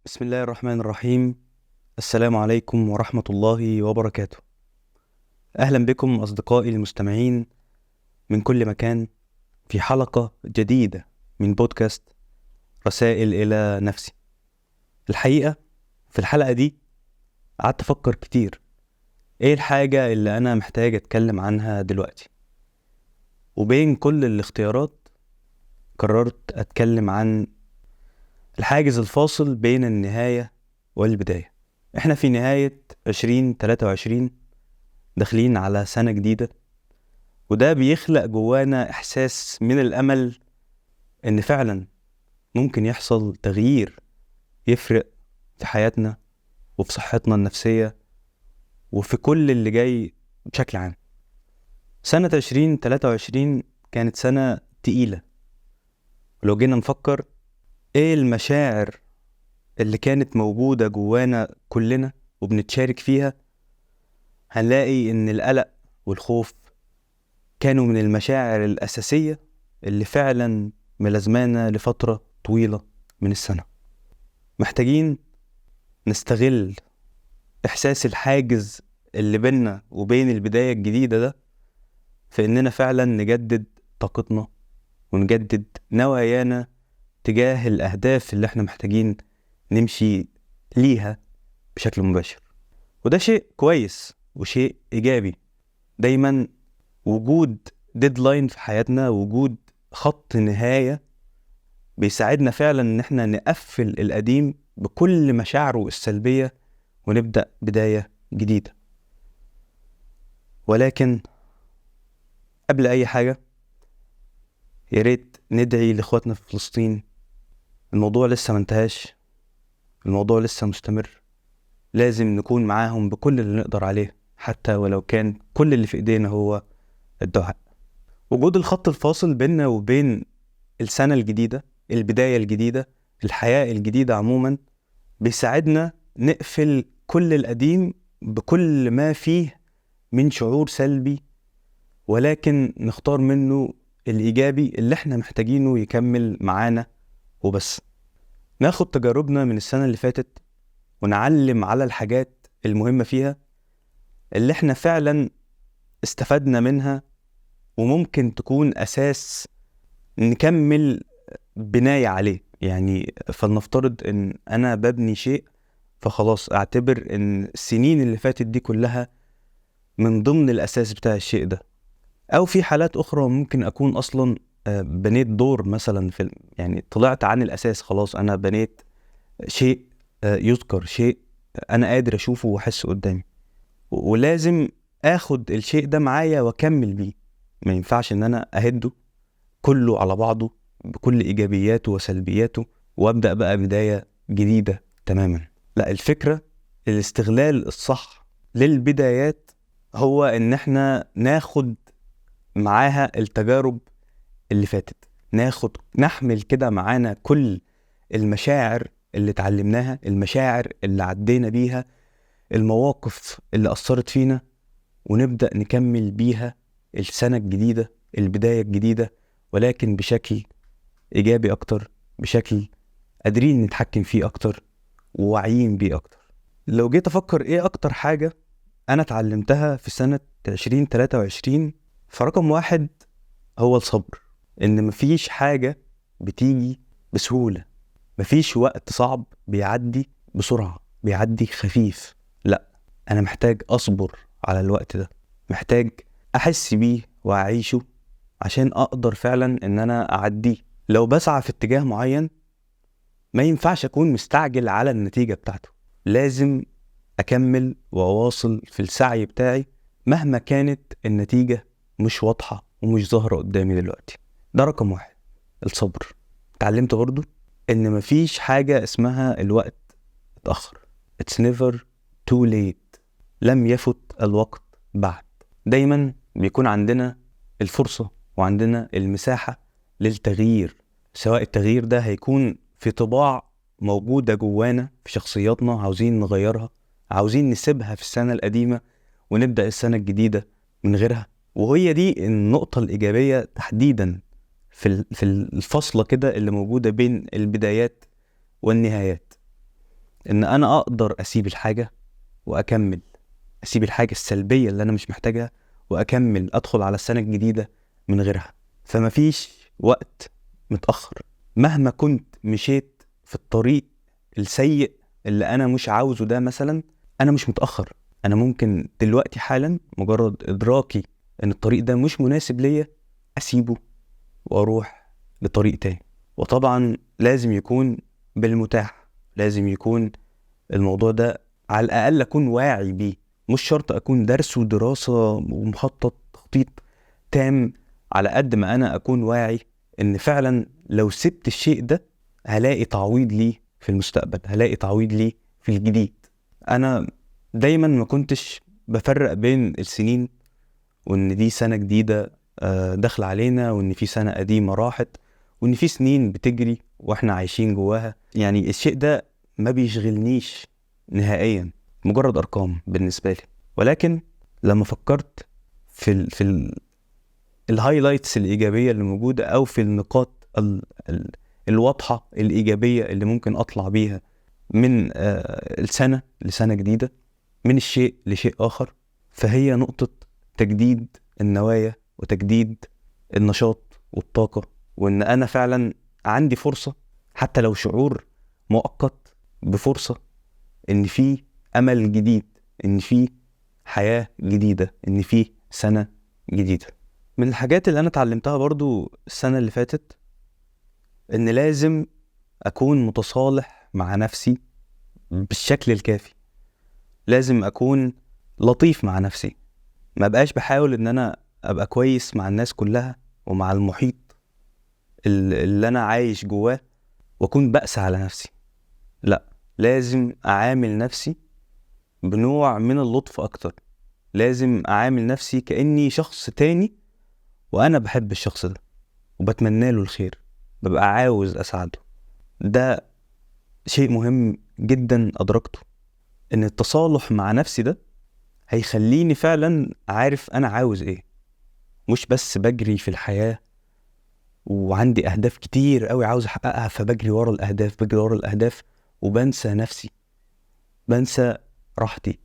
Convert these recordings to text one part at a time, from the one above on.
بسم الله الرحمن الرحيم. السلام عليكم ورحمة الله وبركاته. أهلا بكم أصدقائي المستمعين من كل مكان في حلقة جديدة من بودكاست رسائل إلى نفسي. الحقيقة في الحلقة دي قعدت أفكر كتير إيه الحاجة اللي أنا محتاج أتكلم عنها دلوقتي، وبين كل الاختيارات قررت أتكلم عن الحاجز الفاصل بين النهاية والبداية. إحنا في نهاية 2023 داخلين على سنة جديدة، وده بيخلق جوانا إحساس من الأمل إن فعلا ممكن يحصل تغيير يفرق في حياتنا وفي صحتنا النفسية وفي كل اللي جاي بشكل عام. سنة 2023 كانت سنة تقيلة، ولو جينا نفكر إيه المشاعر اللي كانت موجودة جوانا كلنا وبنتشارك فيها، هنلاقي إن القلق والخوف كانوا من المشاعر الأساسية اللي فعلا ملازمانا لفترة طويلة من السنة. محتاجين نستغل إحساس الحاجز اللي بيننا وبين البداية الجديدة ده في إننا فعلا نجدد طاقتنا ونجدد نوايانا تجاه الأهداف اللي احنا محتاجين نمشي ليها بشكل مباشر. وده شيء كويس وشيء إيجابي. دايما وجود ديدلاين في حياتنا، وجود خط نهاية، بيساعدنا فعلا ان احنا نقفل القديم بكل مشاعره السلبية ونبدأ بداية جديدة. ولكن قبل اي حاجة يا ريت ندعي لاخواتنا في فلسطين. الموضوع لسه منتهاش، الموضوع لسه مستمر. لازم نكون معاهم بكل اللي نقدر عليه، حتى ولو كان كل اللي في ايدينا هو الدعاء. وجود الخط الفاصل بيننا وبين السنة الجديدة، البداية الجديدة، الحياة الجديدة عموما، بيساعدنا نقفل كل القديم بكل ما فيه من شعور سلبي، ولكن نختار منه الإيجابي اللي احنا محتاجينه يكمل معانا وبس. ناخد تجاربنا من السنة اللي فاتت ونعلم على الحاجات المهمة فيها اللي احنا فعلا استفدنا منها، وممكن تكون أساس نكمل بناية عليه. يعني فلنفترض ان انا ببني شيء، فخلاص اعتبر ان السنين اللي فاتت دي كلها من ضمن الاساس بتاع الشيء ده. او في حالات اخرى ممكن اكون اصلا بنيت دور مثلا يعني طلعت عن الاساس، خلاص انا بنيت شيء يذكر، شيء انا قادر اشوفه واحسه قدامي، ولازم اخد الشيء ده معايا واكمل بيه. ما ينفعش ان انا اهده كله على بعضه بكل ايجابياته وسلبياته وابدا بقى بدايه جديده تماما. لا، الفكره الاستغلال الصح للبدايات هو ان احنا ناخد معاها التجارب اللي فاتت، نحمل كده معانا كل المشاعر اللي اتعلمناها، المشاعر اللي عدينا بيها، المواقف اللي اثرت فينا، ونبدا نكمل بيها السنه الجديده، البدايه الجديده، ولكن بشكل إيجابي أكتر، بشكل قادرين نتحكم فيه أكتر وواعيين بيه أكتر. لو جيت أفكر إيه أكتر حاجة أنا اتعلمتها في سنة 2023، فرقم واحد هو الصبر. إن مفيش حاجة بتيجي بسهولة، مفيش وقت صعب بيعدي بسرعة، بيعدي خفيف. لا، أنا محتاج أصبر على الوقت ده، محتاج أحس بيه وأعيشه عشان أقدر فعلا إن أنا أعديه. لو بسعى في اتجاه معين ما ينفعش أكون مستعجل على النتيجة بتاعته، لازم أكمل وأواصل في السعي بتاعي مهما كانت النتيجة مش واضحة ومش ظاهرة قدامي دلوقتي. ده رقم واحد، الصبر. اتعلمت برضو إن مفيش حاجة اسمها الوقت اتأخر. It's never too late. لم يفت الوقت بعد. دايما بيكون عندنا الفرصة وعندنا المساحة للتغيير، سواء التغيير ده هيكون في طباع موجودة جوانا في شخصياتنا عاوزين نغيرها، عاوزين نسيبها في السنة القديمة ونبدأ السنة الجديدة من غيرها. وهي دي النقطة الإيجابية تحديدا في الفصلة كده اللي موجودة بين البدايات والنهايات. ان انا اقدر اسيب الحاجة واكمل، اسيب الحاجة السلبية اللي انا مش محتاجها واكمل ادخل على السنة الجديدة من غيرها. فما فيش وقت متأخر. مهما كنت مشيت في الطريق السيء اللي انا مش عاوزه ده مثلا، انا مش متأخر. انا ممكن دلوقتي حالا مجرد ادراكي ان الطريق ده مش مناسب ليا اسيبه واروح لطريق تاني. وطبعا لازم يكون بالمتاح، لازم يكون الموضوع ده على الاقل اكون واعي بيه. مش شرط اكون درسه دراسة ومخطط تخطيط تام، على قد ما انا اكون واعي ان فعلا لو سبت الشيء ده هلاقي تعويض ليه في المستقبل، هلاقي تعويض ليه في الجديد. انا دايما ما كنتش بفرق بين السنين، وان دي سنة جديدة داخل علينا، وان في سنة قديمة راحت، وان في سنين بتجري واحنا عايشين جواها. يعني الشيء ده ما بيشغلنيش نهائيا، مجرد ارقام بالنسبة لي. ولكن لما فكرت في الهايلايتس الإيجابية اللي موجودة، أو في النقاط الواضحة الإيجابية اللي ممكن أطلع بيها من السنة لسنة جديدة، من الشيء لشيء آخر، فهي نقطة تجديد النوايا وتجديد النشاط والطاقة. وإن أنا فعلا عندي فرصة، حتى لو شعور مؤقت، بفرصة إن في أمل جديد، إن في حياة جديدة، إن في سنة جديدة. من الحاجات اللي أنا اتعلمتها برضو السنة اللي فاتت إن لازم أكون متصالح مع نفسي بالشكل الكافي. لازم أكون لطيف مع نفسي، ما بقاش بحاول إن أنا أبقى كويس مع الناس كلها ومع المحيط اللي أنا عايش جواه وأكون بأس على نفسي. لا، لازم أعامل نفسي بنوع من اللطف أكتر. لازم أعامل نفسي كأني شخص تاني، وأنا بحب الشخص ده وبتمنى له الخير، ببقى عاوز أساعده. ده شيء مهم جدا أدركته، إن التصالح مع نفسي ده هيخليني فعلا عارف أنا عاوز إيه. مش بس بجري في الحياة وعندي أهداف كتير قوي عاوز أحققها، فبجري ورا الأهداف، بجري ورا الأهداف وبنسى نفسي، بنسى راحتي،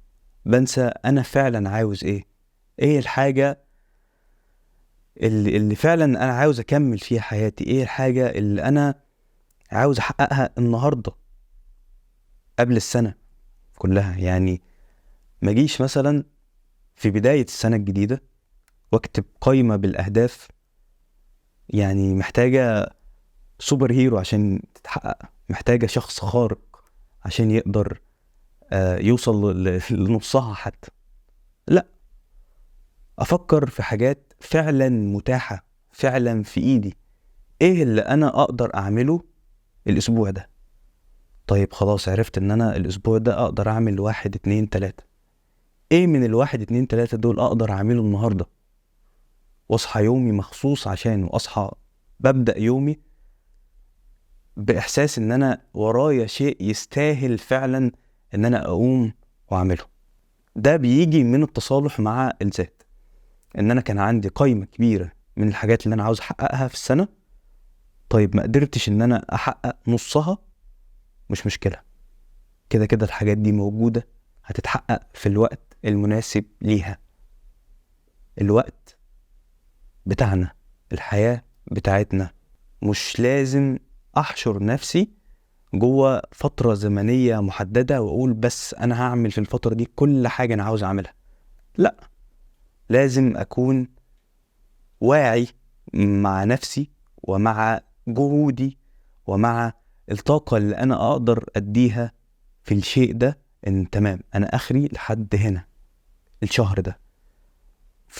بنسى أنا فعلا عاوز إيه. إيه الحاجة اللي فعلا أنا عاوز أكمل فيها حياتي، إيه الحاجة اللي أنا عاوز أحققها النهاردة قبل السنة كلها. يعني ما جيش مثلا في بداية السنة الجديدة واكتب قائمة بالأهداف، يعني محتاجة سوبر هيرو عشان تتحقق، محتاجة شخص خارق عشان يقدر يوصل لنصها حتى. لا، أفكر في حاجات فعلا متاحة، فعلا في إيدي. إيه اللي أنا أقدر أعمله الأسبوع ده؟ طيب خلاص، عرفت إن أنا الأسبوع ده أقدر أعمل 1 2 3. إيه من 1 2 3 دول أقدر أعمله النهاردة، واصحى يومي مخصوص عشانه، اصحى ببدأ يومي بإحساس ان انا ورايا شيء يستاهل فعلا ان انا اقوم واعمله. ده بيجي من التصالح مع الذات، ان انا كان عندي قائمة كبيرة من الحاجات اللي انا عاوز احققها في السنة. طيب ما قدرتش ان انا احقق نصها، مش مشكلة، كده كده الحاجات دي موجودة، هتتحقق في الوقت المناسب ليها. الوقت بتاعنا، الحياة بتاعتنا، مش لازم احشر نفسي جوه فترة زمنية محددة واقول بس انا هعمل في الفترة دي كل حاجة انا عاوز اعملها. لا، لازم اكون واعي مع نفسي ومع جهودي ومع الطاقة اللي انا اقدر اديها في الشيء ده. ان تمام، انا اخري لحد هنا الشهر ده،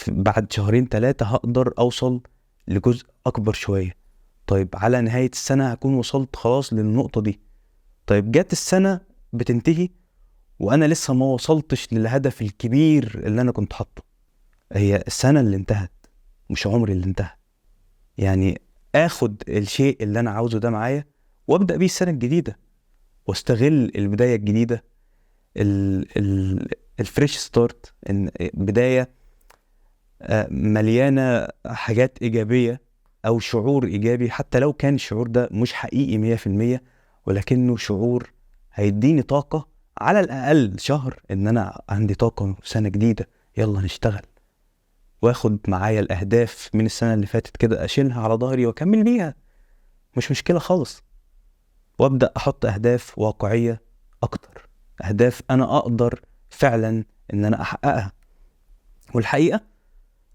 بعد 2 3 هقدر اوصل لجزء اكبر شوية. طيب على نهاية السنة هكون وصلت خلاص للنقطة دي. طيب جات السنة بتنتهي وانا لسه ما وصلتش للهدف الكبير اللي انا كنت حاطه. هي السنة اللي انتهت، مش عمري اللي انتهى. يعني اخد الشيء اللي انا عاوزه ده معايا وابدأ بيه السنة الجديدة، واستغل البداية الجديدة، الفريش ستارت، بداية مليانة حاجات ايجابية او شعور ايجابي، حتى لو كان الشعور ده مش حقيقي 100%، ولكنه شعور هيديني طاقة على الأقل شهر، إن أنا عندي طاقة سنة جديدة، يلا نشتغل، واخد معايا الأهداف من السنة اللي فاتت كده أشيلها على ظهري وأكمل بيها، مش مشكلة خالص. وأبدأ أحط أهداف واقعية أكتر، أهداف أنا أقدر فعلا إن أنا أحققها. والحقيقة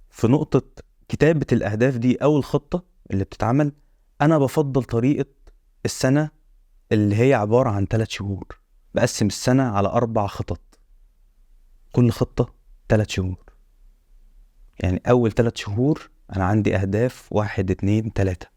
في نقطة كتابة الأهداف دي أو الخطة اللي بتتعمل، أنا بفضل طريقة السنة اللي هي عبارة عن 3 شهور. بقسم السنة على 4 خطط، كل خطة 3 شهور. يعني أول 3 شهور أنا عندي أهداف 1 2 3.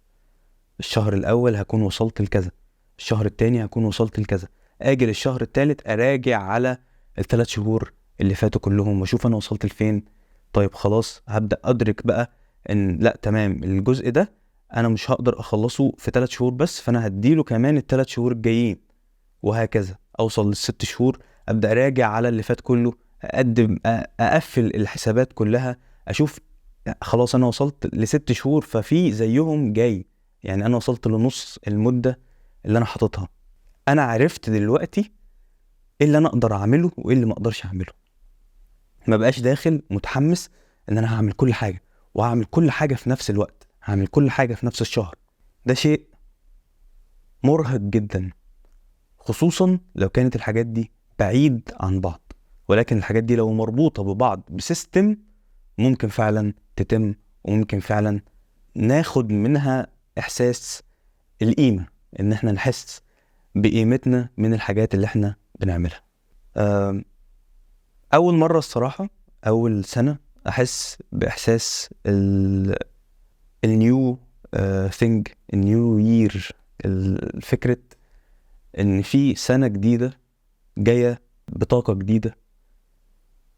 الشهر الأول هكون وصلت لكذا، الشهر التاني هكون وصلت لكذا. أجي للشهر التالت أراجع على ال3 شهور اللي فاتوا كلهم وأشوف أنا وصلت لفين. طيب خلاص، هبدأ أدرك بقى إن لأ تمام، الجزء ده أنا مش هقدر أخلصه في 3 شهور بس، فأنا هديله كمان ال3 شهور الجايين، وهكذا أوصل لل6 شهور. أبدأ أراجع على اللي فات كله، أقفل الحسابات كلها، أشوف خلاص أنا وصلت ل6 شهور ففي زيهم جاي، يعني أنا وصلت لنص المدة اللي أنا حاططها. أنا عرفت دلوقتي إيه اللي أنا أقدر أعمله وإيه اللي ما أقدرش أعمله. ما بقاش داخل متحمس إن أنا هعمل كل حاجة وهعمل كل حاجة في نفس الوقت، هعمل كل حاجة في نفس الشهر. ده شيء مرهق جدا، خصوصا لو كانت الحاجات دي بعيد عن بعض. ولكن الحاجات دي لو مربوطة ببعض بسيستم ممكن فعلا تتم، وممكن فعلا ناخد منها إحساس القيمة، إن احنا نحس بقيمتنا من الحاجات اللي احنا بنعملها. أول مرة الصراحة، أول سنة أحس بإحساس النيو ثينج، النيو يير، الفكرة إن في سنة جديدة جاية بطاقة جديدة،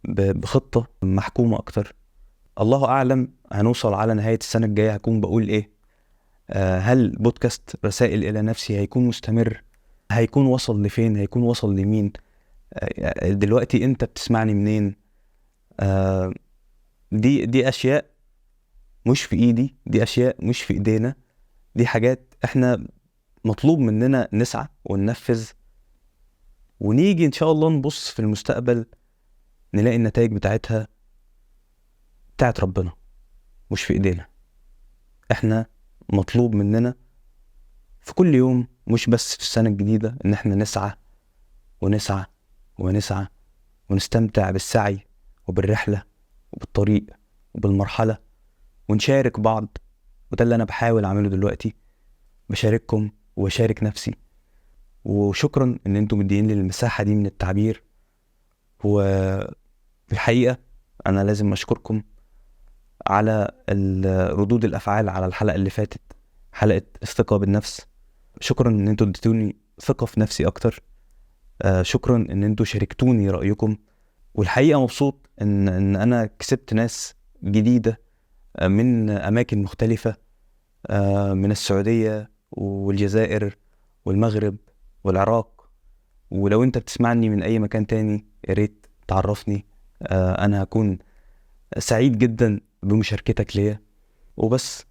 بخطة محكومة أكتر. الله أعلم هنوصل على نهاية السنة الجاية هكون بقول إيه. هل بودكاست رسائل إلى نفسي هيكون مستمر؟ هيكون وصل لفين؟ هيكون وصل لمين؟ دلوقتي أنت بتسمعني منين؟ دي أشياء مش في إيدي، دي أشياء مش في إيدينا، دي حاجات إحنا مطلوب مننا نسعى وننفذ، ونيجي إن شاء الله نبص في المستقبل نلاقي النتائج بتاعتها بتاعت ربنا، مش في إيدينا. إحنا مطلوب مننا في كل يوم، مش بس في السنة الجديدة، إن إحنا نسعى ونسعى ونسعى ونستمتع بالسعي وبالرحلة وبالطريق وبالمرحلة، ونشارك بعض. وده اللي أنا بحاول أعمله دلوقتي، بشارككم وبشارك نفسي. وشكرا إن أنتم مدين لي المساحة دي من التعبير. والحقيقة أنا لازم أشكركم على ردود الأفعال على الحلقة اللي فاتت، حلقة الثقة بالنفس. شكرا إن أنتم اديتوني ثقة في نفسي أكتر. شكرا إن أنتم شاركتوني رأيكم. والحقيقة مبسوط إن أنا كسبت ناس جديدة من أماكن مختلفة، من السعودية والجزائر والمغرب والعراق. ولو أنت بتسمعني من أي مكان تاني ياريت تعرفني، أنا هكون سعيد جدا بمشاركتك ليا. وبس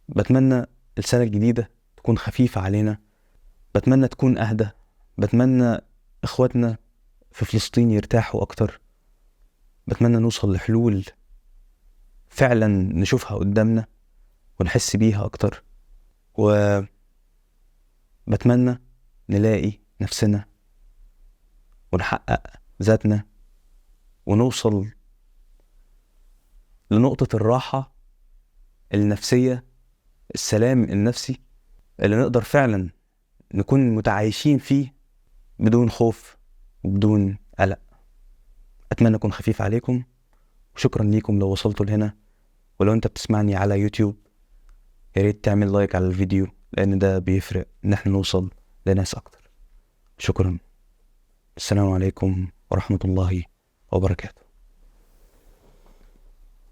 بتمنى السنة الجديدة تكون خفيفة علينا، بتمنى تكون أهدى، بتمنى إخواتنا في فلسطين يرتاحوا أكتر، بتمنى نوصل لحلول فعلا نشوفها قدامنا ونحس بيها أكتر، وبتمنى نلاقي نفسنا ونحقق ذاتنا ونوصل لنقطة الراحة النفسية، السلام النفسي اللي نقدر فعلا نكون متعايشين فيه بدون خوف وبدون قلق. أتمنى أكون خفيف عليكم، وشكرا ليكم لو وصلتوا لهنا. ولو أنت بتسمعني على يوتيوب ياريت تعمل لايك على الفيديو، لأن ده بيفرق إن احنا نوصل لناس أكتر. شكرا. السلام عليكم ورحمة الله وبركاته.